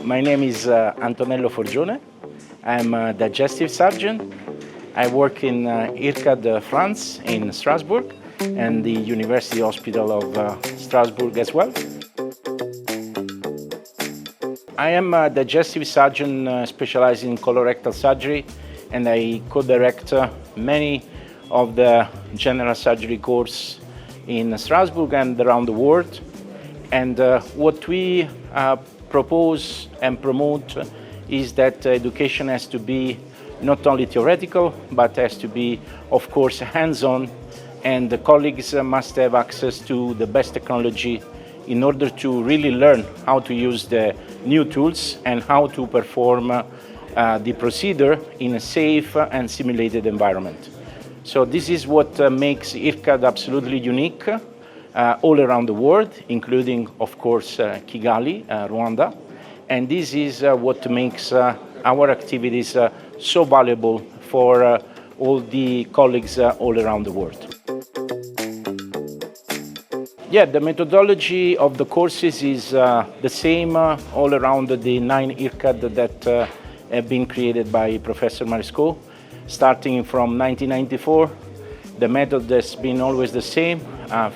My name is Antonello Forgione. I'm a digestive surgeon. I work in IRCAD France in Strasbourg and the University Hospital of Strasbourg as well. I am a digestive surgeon specialized in colorectal surgery, and I co-direct many of the general surgery courses in Strasbourg and around the world. And what we propose and promote is that education has to be not only theoretical, but has to be, of course, hands-on, and the colleagues must have access to the best technology in order to really learn how to use the new tools and how to perform the procedure in a safe and simulated environment. So this is what makes IRCAD absolutely unique all around the world, including, of course, Kigali, Rwanda. And this is what makes our activities so valuable for all the colleagues all around the world. Yeah, the methodology of the courses is the same all around the 9 IRCAD that have been created by Professor Marescot. Starting from 1994, the method has been always the same.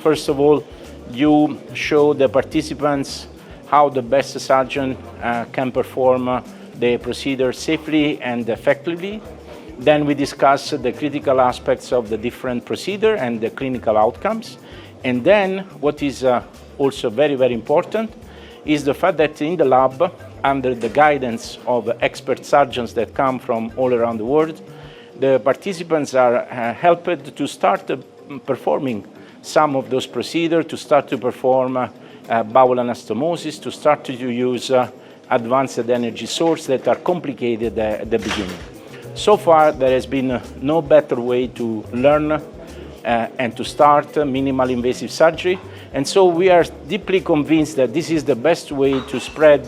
First of all, you show the participants how the best surgeon can perform the procedure safely and effectively. Then we discuss the critical aspects of the different procedure and the clinical outcomes. And then what is also very, very important is the fact that in the lab, under the guidance of expert surgeons that come from all around the world, the participants are helped to start performing some of those procedures, to start to perform bowel anastomosis, to start to use advanced energy sources that are complicated at the beginning. So far, there has been no better way to learn and to start minimally invasive surgery. And so we are deeply convinced that this is the best way to spread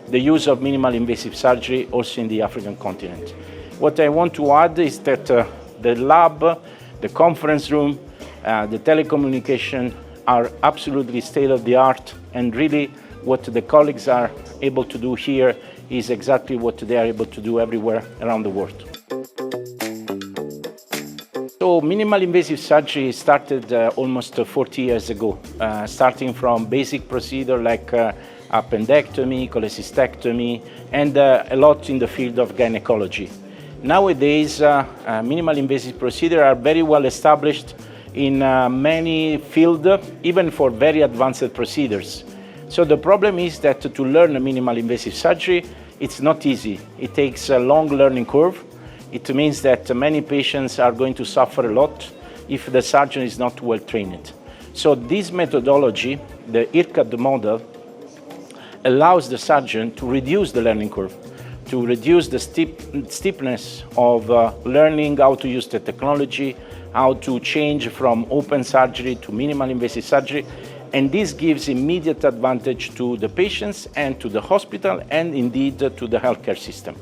the use of minimally invasive surgery also in the African continent. What I want to add is that the lab, the conference room, the telecommunication are absolutely state-of-the-art, and really what the colleagues are able to do here is exactly what they are able to do everywhere around the world. So minimally invasive surgery started almost 40 years ago, starting from basic procedure like appendectomy, cholecystectomy, and a lot in the field of gynecology. Nowadays, minimally invasive procedures are very well established in many fields, even for very advanced procedures. So the problem is that to learn minimally invasive surgery, it's not easy. It takes a long learning curve. It means that many patients are going to suffer a lot if the surgeon is not well trained. So this methodology, the IRCAD model, allows the surgeon to reduce the learning curve, to reduce the steepness of learning how to use the technology, how to change from open surgery to minimally invasive surgery. And this gives immediate advantage to the patients and to the hospital and indeed to the healthcare system.